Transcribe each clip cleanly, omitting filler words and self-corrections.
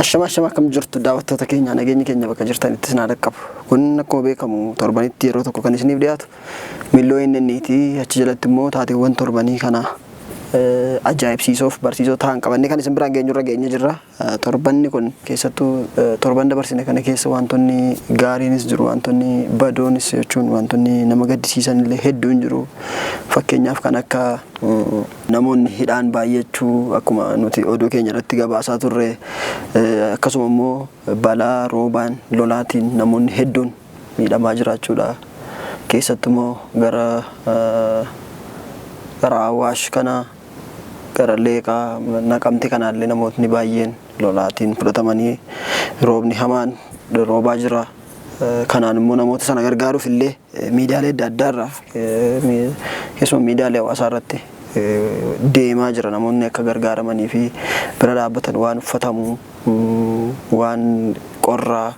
Ashama kam jirtu daawwattoota keenya nageenya keenya bakka jirtanitti isin dhaqqabu. Kun akkuma beekamu torbanitti yeroo tokko kan isiniif dhiyaatu miilloo inniiti achi jalatti immoo taateewwan torbanii kana ajaa'ibsiisoof barsiisoo ta'an qabannee kan isin biraan geenye jirra. Torbanni kun keessattuu torban dabarsine kana keessa wantoonni gaariinis jiru, wantoonni badoonis jechuun wantoonni nama gaddisiisan illee hedduun jiru. Fakkeenyaaf kan akka namoonni hidhaan baay'achuu akkuma nuti oduu keenya irratti gabaasaa turre, akkasuma immoo balaa roobaan lolaatiin namoonni hedduun miidhamaa jiraachuudha. Keessattuu immoo gara Awaash kana gara Leeqaa Naqamtee kanaallee namootni baay'een lolaatiin fudhatamanii roobni hamaan roobaa jira. Kanaan immoo namoota sana gargaaruuf illee miidiyaalee adda addaarraa keessumaa miidiyaalee hawaasaa irratti deemaa jira. Namoonni akka gargaaramanii fi bira dhaabbatan waan uffatamu waan qorraa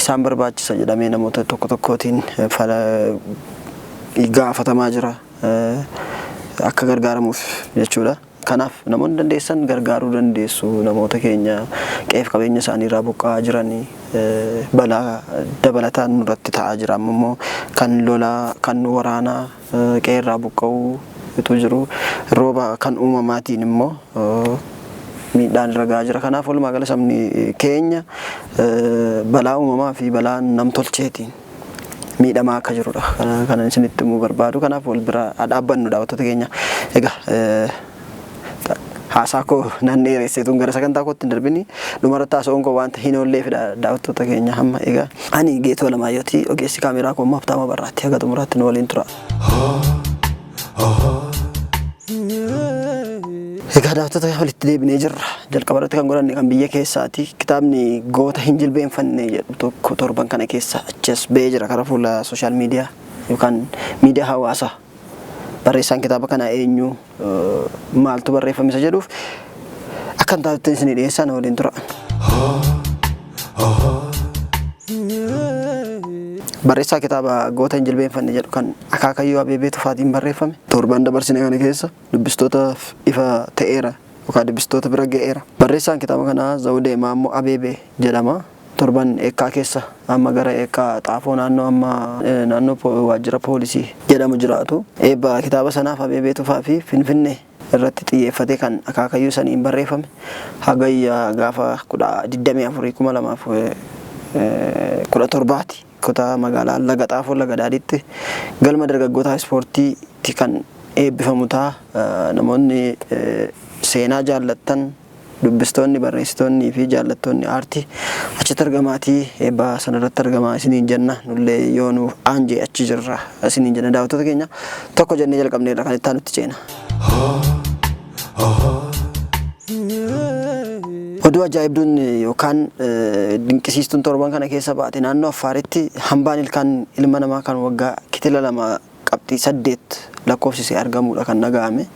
isaan barbaachisa jedhamee namoota tokkootiin gaafatamaa jira akka gargaaramuuf jechuudha. Kanaaf namoonni dandeessan gargaaruu dandeessu. Namoota keenya qe'ee fi qabeenya isaanii irraa buqqa'aa jiranii balaa dabalataan nurratti ta'aa jira. Ammoo kan lolaa kan waraanaa qe'ee irraa buqqa'uu jiru, rooba kan uumamaatiin immoo miidhaan irra gahaa jira. Kanaaf walumaa gala sabni keenya balaa uumamaa fi balaa namtolcheetiin miidhamaa akka jirudha. Kana isinitti himuu barbaadu. Kanaaf wal bira dhaabbannu daawwattoota keenya. Egaa haasaa koo nan dheeresseetuun gara sagantaa kootti hin darbini. Dhumarratti haasa'uun koo wanta hin oolleefidha daawwattoota keenya hamma. Egaa ani Geetoo Alamaayyootii, ogeessi kaameraa koo Habtaama Barraatti. Haga xumuraatti nu waliin tura. Egaa daawwattoota walitti deebinee jirra. Jalqaba irratti kan godhanne kan biyya keessaati. Kitaabni Goota hin jilbeenfanne jedhu tokko torban kana keessa achas ba'ee jira karaa fuula sooshaal miidiyaa yookaan miidiyaa hawaasaa. Barreessaan kitaaba kana eenyu, maaltu barreeffame isa jedhuuf akkan taa'utti isin dhiyeessaa na waliin tura. Barreessaa kitaaba Goota hin jilbeenfanne jedhu kan Akaakayyuu Abeebee Tufaatiin barreeffame. Torban dabarsine kana keessa dubbistootaaf ifa ta'eera yookaan dubbistoota bira ga'eera. Barreessaan kitaaba kanaa Zawudee Maammoo Abeebee jedhama. Torban eekkaa keessa amma gara eekkaa xaafoo naannoo waajjira poolisii jedhamu jiraatu. Eebba kitaaba sanaaf Abeebee Tufaa fi Finfinnee irratti xiyyeeffatee kan Akaakayyuu saniin barreeffame. Hagayya gaafa 24/2017 kutaa magaalaa Laga Xaafoo Laga Daadiitti galma dargaggoota ispoortiitti kan eebbifamu ta'a. Namoonni seenaa jaallattan, dubbistoonni, barreessitoonni fi jaallattoonni aartii achitti argamaatii eebba sanarratti argamaa isiniin jenna. Nullee yoo nu aanjee achi jirra isiniin jenna daawwattoota keenya. Tokko jennee jalqabneerra kan itti aanutti ceena. Oduu ajaa'ibduun yookaan dinqisiistuun torban kana keessa baate naannoo Affaaritti hambaan ilkaan ilma namaa kan waggaa kitila 2.8 lakkoofsisee argamuudha kan dhaga'ame.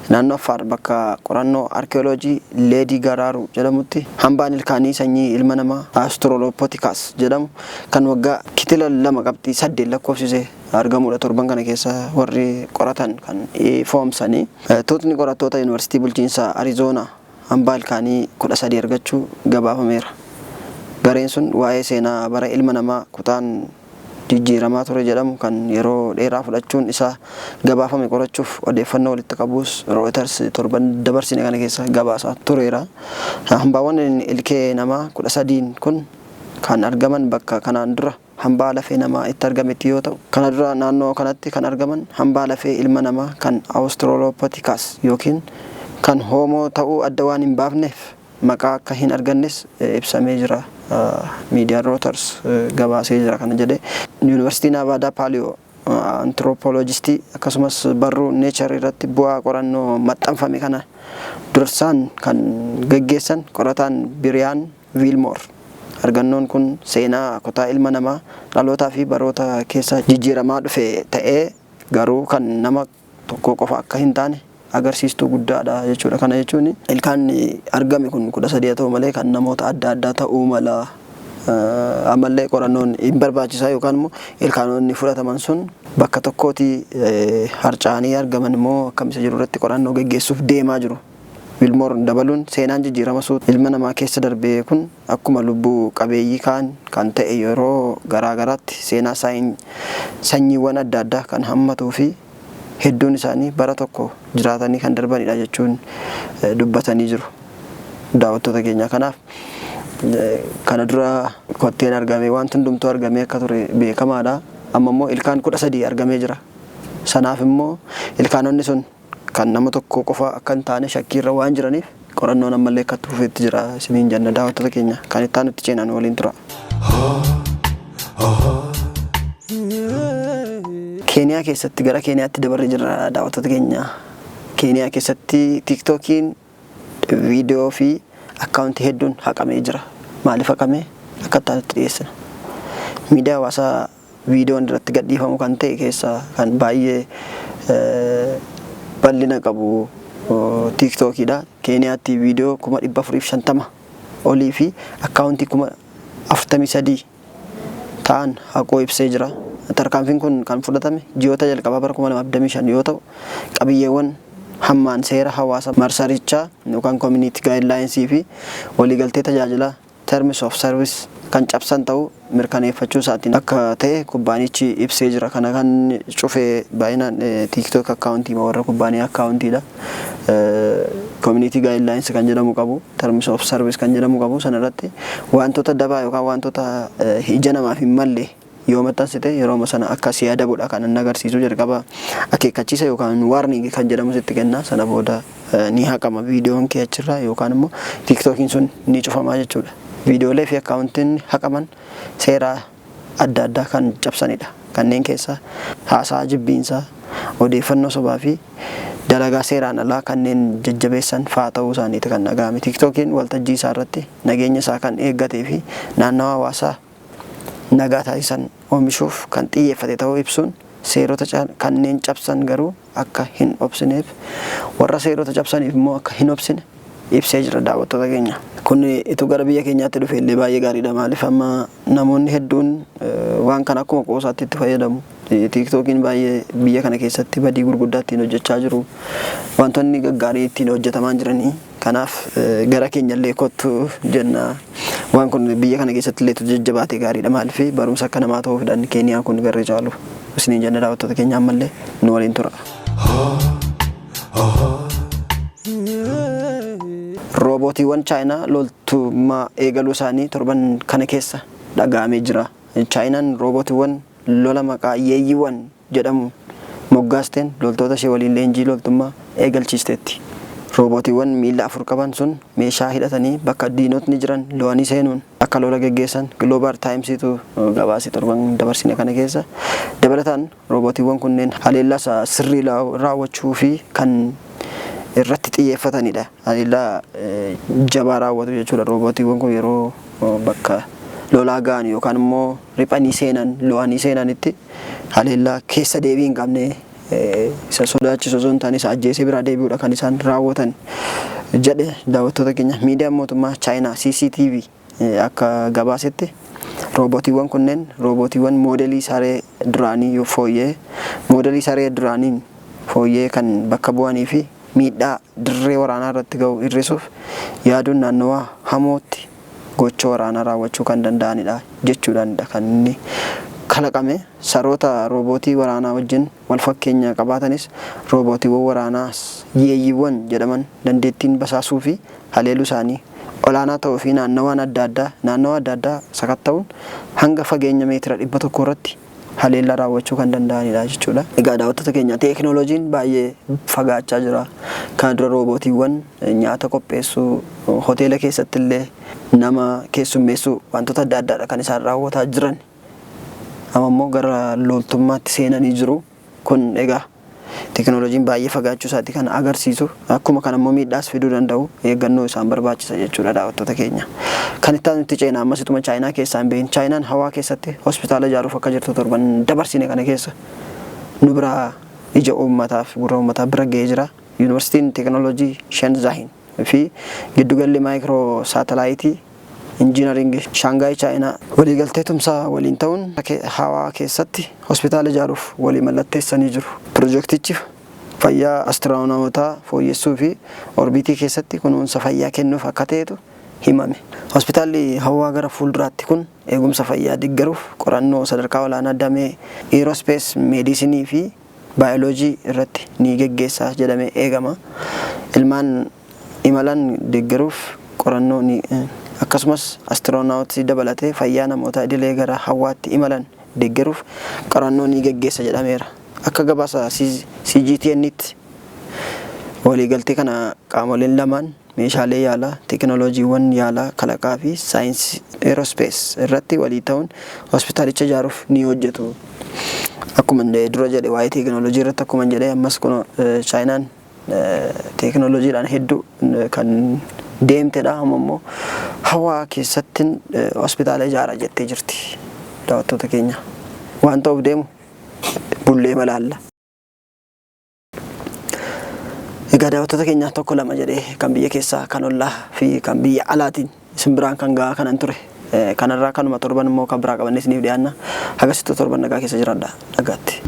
Naannoo Affaar bakka qorannoo arkeoloojii Leedii Garaaru jedhamutti hambaan ilkaanii sanyii ilma namaa Australopithecus jedhamu kan waggaa kitila 2.8 lakkoofsisee argamuudha. Torban kana keessa warri qoratan kan ifoomsanii. Tuutni qorattoota Yuunivarsiitii Bulchiinsa Arizoonaa hambaa ilkaanii 13 argachuu gabaafameera. Gareen sun waa'ee seenaa bara ilma namaa kutaan jijjiiramaa ture jedhamu kan yeroo dheeraa fudhachuun isaa gabaafame qorachuuf odeeffannoo walitti qabuus Reuters torban dabarsine kana keessa gabaasaa tureera. Hambaawwan ilkee namaa 13 kun kan argaman bakka kanaan dura hambaa lafee namaa itti argametti yoo ta'u, kana dura naannoo kanatti kan argaman hambaa lafee ilma namaa kan Australopithecus yookiin kan Homoo ta'uu adda waan hin baafneef maqaa akka hin argannes ibsamee jira. Miidiyaan Reuters gabaasee jira kana jedhee. Yuunivarsiitii Navaadaa Paaliyoo antiroopoolojistii akkasumas barruu Neechar irratti bu'aa qorannoo maxxanfame kana dursaan kan gaggeessan qorataan Biriyaan Viilmoor. Argannoon kun seenaa kutaa ilma namaa dhalootaa fi baroota keessa jijjiiramaa dhufe ta'ee garuu kan nama tokko qofa akka hin taane agarsiistuu guddaadha jechuudha. Kana jechuun ilkaan argame kun 13 ta'uu malee kan namoota adda addaa ta'uu mala. Amallee qorannoon hin barbaachisaa yookaan immoo ilkaanonni fudhataman sun bakka tokkotti harca'anii argaman immoo akkamitti jiru irratti qorannoo gaggeessuuf deemaa jiru. Wilmoor dabaluun seenaan jijjiirama suuta ilma namaa keessa darbee kun akkuma lubbuu qabeeyyii kan ta'e yeroo garaa garaatti seenaa sanyiiwwan adda addaa kan hammatuu fi hedduun isaanii bara tokko jiraatanii kan darbanidha jechuun dubbatanii jiru daawwattoota keenya. Kanaaf kana dura kotteen argamee wanti hundumtuu argamee akka ture beekamaadha. Amma immoo ilkaan 13 argamee jira. Sanaaf immoo ilkaanonni sun kan nama tokko qofa akka hin taane shakkiirra waan jiraniif qorannoon ammallee akka tuufetti jira isiniin jenna daawwattoota keenya. Kan itti aanutti ceenaan waliin tura. Keeniyaa keessatti gara Keeniyaatti dabarre jira daawwattoota keenya. Keeniyaa keessatti TikTokiin viidiyoo fi akkaawuntii hedduun haqamee jira. Maaliif haqame? Akka itti dhiyeessina. Miidiyaa hawaasaa viidiyoon irratti gadhiifamu kan ta'e keessaa kan baay'ee bal'ina qabu TikTokidha. Keeniyaatti viidiyoo 450 olii fi akkaawuntii 43 ta'an haquu ibsee jira. Tarkaanfiin kun kan fudhatame ji'oota jalqabaa bara 2025 yoo ta'u qabiyyeewwan hammaan seera hawaasa marsarichaa yookaan community guidelines fi waliigaltee tajaajila terms of service kan cabsan ta'uu mirkaneeffachuu isaatiin akka ta'e kubbaanichi ibsee jira. Kana kan cufee baay'inaan TikTok akkaawuntii warra kubbaanii akkaawuntiidha. Community guidelines kan jedhamu qabu, terms of service kan jedhamu qabu. Sanarratti wantoota dabaa yookaan wantoota ija namaaf hin malle yoo maxxansite yeroo sana akka si adabuudha kan inni agarsiisu jalqaba akeekkachiisa yookaan warning kan jedhamu sitti kenna. Sana booda ni haqama viidiyoon kee achirraa yookaan immoo TikTokiin sun ni cufamaa jechuudha. Viidiyoolee fi akkaawuntiin haqaman seera adda addaa kan cabsanidha. Kanneen keessaa haasaa jibbiinsaa, odeeffannoo sobaa fi dalagaa seeraan alaa kanneen jajjabeessan fa'aa ta'uu isaaniiti kan dhaga'ame. TikTokiin waltajjii isaa irratti nageenya isaa kan eeggatee fi naannawa hawaasaa nagaa taasisan oomishuuf kan xiyyeeffate ta'uu ibsuun seerota kanneen cabsan garuu akka hin obsineef warra seerota cabsaniif immoo akka hin obsine ibsee jira daawwattoota keenya. Kun itu gara biyya keenyaatti dhufe illee baay'ee gaariidha. Maaliif amma namoonni hedduun waan kana akkuma qoosaatti itti fayyadamu. TikTokiin baay'ee biyya kana keessatti badii gurguddaa ittiin hojjechaa jiru. Wantoonni gaggaarii ittiin hojjetamaa jiranii. Kanaaf gara keenya illee kottu jenna. Waan kun biyya kana keessatti illee jajjabaatee gaariidha. Maaliif barumsa akka namaa ta'uufidhaan Keeniyaan kun garri caalu. Isiniin jenna daawwattoota keenya ammallee nu waliin tura. Roobootiiwwan Chaayinaa loltummaa eegaluu isaanii torban kana keessa dhaga'amee jira. Chaayinaan roobootiiwwan lola maqaa yeeyyiiwwan jedhamu moggaasteen loltoota ishee waliin leenjii loltummaa eegalchiisteetti. Roobootiiwwan miila 4 qaban sun meeshaa hidhatanii bakka diinotni jiran lo'anii seenuun akka lola geggeessan Global Timesitu gabaasee torban dabarsine kana keessa. Dabalataan roobootiiwwan kunneen haleellaa sirrii raawwachuu fi kan irratti xiyyeeffatanidha. Haleellaa jabaa raawwatu jechuudha. Roobootiiwwan kun yeroo bakka lolaa ga'an yookaan immoo riphanii seenan lo'anii seenanitti haleellaa keessa deebii hin qabne isa sodaachisu osoo hin taane isa ajjeesee biraa deebi'uudha kan isaan raawwatan jedhe daawwattoota keenya. Miidiyaan mootummaa Chaayinaa CCTV akka gabaasetti roobootiiwwan kunneen roobootiiwwan moodelii saree duraanii fooyyee moodelii saree duraaniin fooyyee kan bakka bu'anii fi miidhaa dirree waraanaa irratti ga'u hir'isuuf yaaduun naannawaa hamootti gocha waraanaa raawwachuu kan danda'anidha jechuudhaanidha kan inni kalaqame. Saroota roobootii waraanaa wajjin wal fakkeenya qabaatanis roobootiiwwan waraanaa yeeyyiiwwan jedhaman dandeettiin basaasuu fi haleeluu isaanii olaanaa ta'uu fi naannawaa adda addaa sakatta'uun hanga fageenya meetira 100 irratti haleellaa raawwachuu kan danda'anidha jechuudha. Egaa daawwattoota keenya teekinooloojiin baay'ee fagaachaa jira. Kan dura roobootiiwwan nyaata qopheessuu hoteela keessatti illee nama keessummeessuu wantoota adda addaadha kan isaan raawwataa jiran. Amma immoo gara loltummaatti seenanii jiru. Kun egaa teekinooloojiin baay'ee fagaachuu isaati kan agarsiisu. Akkuma kana immoo miidhaas fiduu danda'u eeggannoo isaan barbaachisa jechuudha daawwattoota keenya. Kan itti aanutti Chaayinaa ammasituma Chaayinaa keessaa hin bahin. Chaayinaan hawaa keessatti hospitaala ijaaruuf akka jirtu torban dabarsine kana keessa nu bira ija uummataaf gurra uummataa bira ga'ee jira. Yuunivarsiitiin teekinooloojii Shenzhen fi giddugalli maayikiroo saatalaayitii injiinaringii Shaangaay Chaayinaa waliigaltee tumsaa waliin ta'uun hawaa keessatti hospitaala ijaaruuf walii mallatteessanii jiru. Piroojeektichi fayyaa astiroonomotaa fooyyessuu fi orbiitii keessatti kunuunsa fayyaa kennuuf akka ta'etu himame. Hospitaalli Hawwaa gara fuulduraatti kun eegumsa fayyaa deeggaruuf qorannoo sadarkaa olaanaa damee Aerospace Medicine fi Biology irratti ni geggeessaa jedhamee eegama. Ilmaan imalan deeggaruuf qorannoo ni akkasumas astiroonaawutii dabalatee fayyaa namoota idilee gara Hawwaatti imalan deeggaruuf qorannoo ni geggeessa jedhameera. Akka gabaasa CGTN'tti waliigaltee kana qaamoleen lamaan meeshaalee yaalaa, teekinooloojiiwwan yaalaa, kalaqaa fi saayinsii Aerospace irratti walii ta'uun hospitaalicha ijaaruuf ni hojjetu. Akkuma dura jedhe waa'ee teekinooloojii irratti akkuma jedhe ammas kun Chaayinaan teekinooloojiidhaan hedduu kan deemtedha. Ammoo Hawwaa keessatti hospitaala ijaara jettee jirti. Daawwattoota keenya waan ta'uuf deemu bullee malaalla. Egaa daawwattoota keenya tokko lama jedhee kan biyya keessaa kan ollaa fi kan biyya alaatiin isin biraan kan gahaa kanan ture. Kanarraa kanuma torban immoo kan biraa qabannee isiniif dhiyaanna. Hagasitti torban nagaa keessa jiraadha. Nagaatti.